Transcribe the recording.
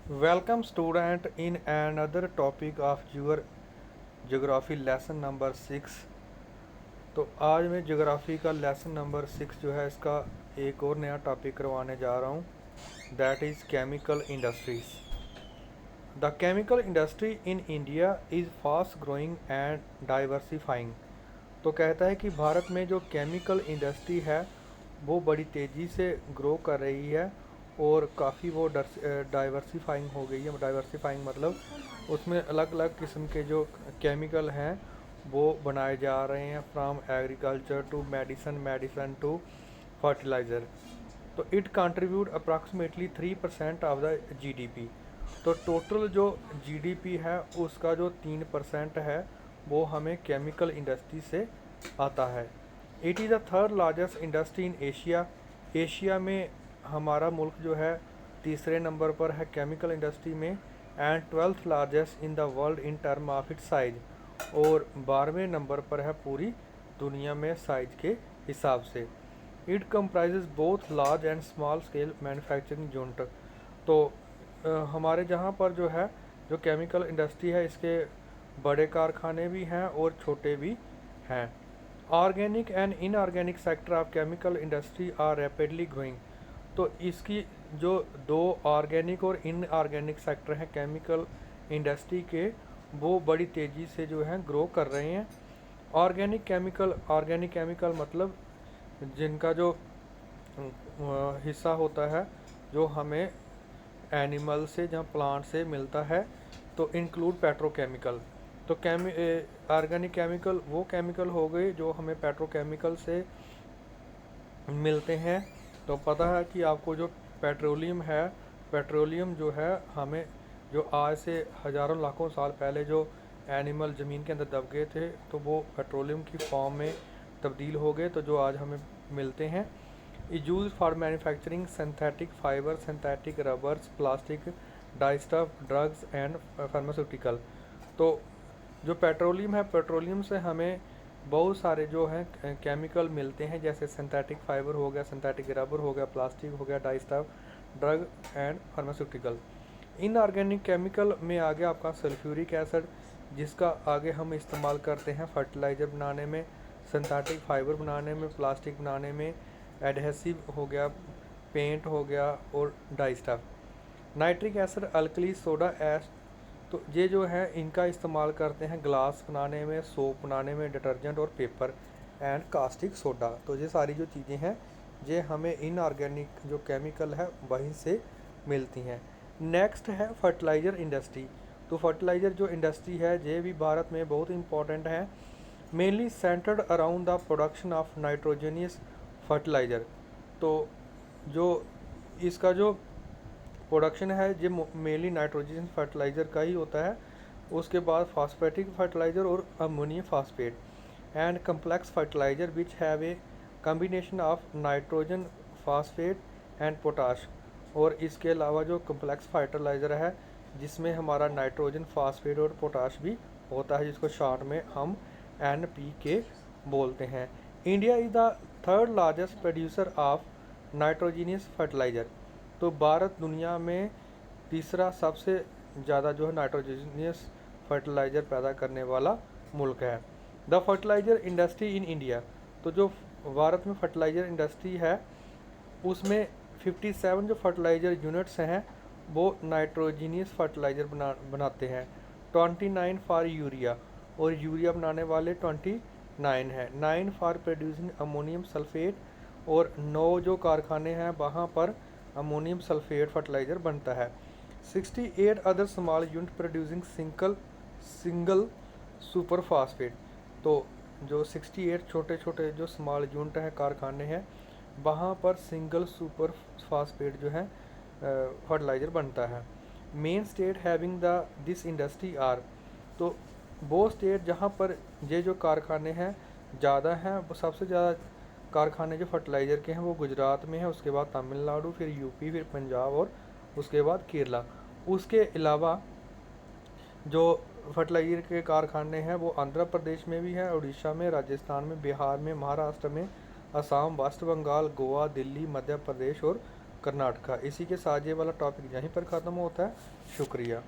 Welcome student in another topic of your geography lesson number 6। तो आज मैं geography का लेसन नंबर 6 जो है इसका एक और नया टॉपिक करवाने जा रहा हूँ, that is chemical industries. The chemical industry in India is fast growing and diversifying. तो कहता है कि भारत में जो केमिकल इंडस्ट्री है वो बड़ी तेज़ी से ग्रो कर रही है और काफ़ी वो डाइवर्सिफाइंग हो गई है। डाइवर्सिफाइंग मतलब उसमें अलग अलग किस्म के जो केमिकल हैं वो बनाए जा रहे हैं, from agriculture to medicine to fertiliser. तो it contribute approximately 3% of the GDP. तो टोटल जो जीडीपी है उसका जो 3% है वो हमें केमिकल इंडस्ट्री से आता है। It is the third largest industry in Asia. Asia में हमारा मुल्क जो है तीसरे नंबर पर है केमिकल इंडस्ट्री में, and 12th largest in the world in term of it size, और 12वें नंबर पर है पूरी दुनिया में साइज के हिसाब से। It comprises both large and small scale manufacturing unit. तो हमारे जहाँ पर जो है जो केमिकल इंडस्ट्री है इसके बड़े कारखाने भी हैं और छोटे भी हैं। Organic and inorganic sector of chemical industry are rapidly growing. तो इसकी जो दो ऑर्गेनिक और इनऑर्गेनिक सेक्टर हैं केमिकल इंडस्ट्री के, वो बड़ी तेज़ी से जो है ग्रो कर रहे हैं। ऑर्गेनिक केमिकल मतलब जिनका जो हिस्सा होता है जो हमें एनिमल से जहाँ प्लांट से मिलता है, तो इंक्लूड पेट्रोकेमिकल। तो ऑर्गेनिक केमिकल वो केमिकल हो गए जो हमें पेट्रोकेमिकल से मिलते हैं। तो पता है कि आपको जो पेट्रोलियम है, पेट्रोलियम जो है हमें जो आज से हज़ारों लाखों साल पहले जो एनिमल ज़मीन के अंदर दब गए थे तो वो पेट्रोलियम की फॉर्म में तब्दील हो गए, तो जो आज हमें मिलते हैं। Is use for manufacturing synthetic fibre, synthetic rubbers, plastic, dyestuff, drugs and pharmaceutical. तो जो पेट्रोलियम है, पेट्रोलियम से हमें बहुत सारे जो हैं केमिकल मिलते हैं, जैसे सिंथेटिक फाइबर हो गया, सिंथेटिक रबर हो गया, प्लास्टिक हो गया, dyestuff, drug and pharmaceutical. Inorganic chemical में आ गया आपका सल्फ्यूरिक एसिड, जिसका आगे हम इस्तेमाल करते हैं फर्टिलाइज़र बनाने में, सिंथेटिक फाइबर बनाने में, प्लास्टिक बनाने में, एडहेसिव हो गया, पेंट हो गया और dyestuff. Nitric acid, alkali, soda ash, तो ये जो है इनका इस्तेमाल करते हैं ग्लास बनाने में, सोप बनाने में, डिटर्जेंट और पेपर एंड कास्टिक सोडा। तो ये सारी जो चीज़ें हैं ये हमें इनऑर्गेनिक जो केमिकल है वहीं से मिलती हैं। नेक्स्ट है फर्टिलाइज़र इंडस्ट्री। तो फर्टिलाइज़र जो इंडस्ट्री है ये भी भारत में बहुत इंपॉर्टेंट है, mainly centred around the production of nitrogenous fertiliser. तो जो इसका जो प्रोडक्शन है ये मेनली नाइट्रोजन फर्टिलाइज़र का ही होता है। उसके बाद फॉस्फेटिक फर्टिलाइज़र और ammonium phosphate and complex fertiliser which have a combination of nitrogen phosphate and potash. और इसके अलावा जो कम्प्लेक्स फर्टिलाइज़र है जिसमें हमारा नाइट्रोजन फॉस्फेट और पोटाश भी होता है, जिसको शॉर्ट में हम NPK बोलते हैं। India is the third largest producer of nitrogenous fertiliser. तो भारत दुनिया में तीसरा सबसे ज़्यादा जो है नाइट्रोजनियस फर्टिलाइज़र पैदा करने वाला मुल्क है। The fertiliser industry in India. तो जो भारत में फर्टिलाइज़र इंडस्ट्री है उसमें 57 जो फर्टिलाइज़र यूनिट्स हैं वो नाइट्रोजीनियस फर्टिलाइज़र बनाते हैं, 29 फॉर यूरिया, और यूरिया बनाने वाले 29 हैं, 9 फॉर प्रोड्यूसिंग अमोनियम सल्फेट, और 9 जो कारखाने हैं वहाँ पर अमोनियम सल्फेट फर्टिलाइज़र बनता है। 68 other small unit producing single super phosphate. तो जो 68 छोटे छोटे जो स्मॉल यूनिट हैं, कारखाने हैं, वहाँ पर सिंगल सुपर फास्फेट जो है फर्टिलाइज़र बनता है। Main state having the this industry are. तो वो स्टेट जहाँ पर ये जो कारखाने हैं ज़्यादा हैं, वो सबसे ज़्यादा कारखाने जो फर्टिलाइज़र के हैं वो गुजरात में है, उसके बाद तमिलनाडु, फिर यूपी, फिर पंजाब और उसके बाद केरला। उसके अलावा जो फर्टिलाइज़र के कारखाने हैं वो आंध्र प्रदेश में भी हैं, उड़ीसा में, राजस्थान में, बिहार में, महाराष्ट्र में, असम, वेस्ट बंगाल, गोवा, दिल्ली, मध्य प्रदेश और कर्नाटका। इसी के साथ ये वाला टॉपिक यहीं पर ख़त्म होता है। शुक्रिया।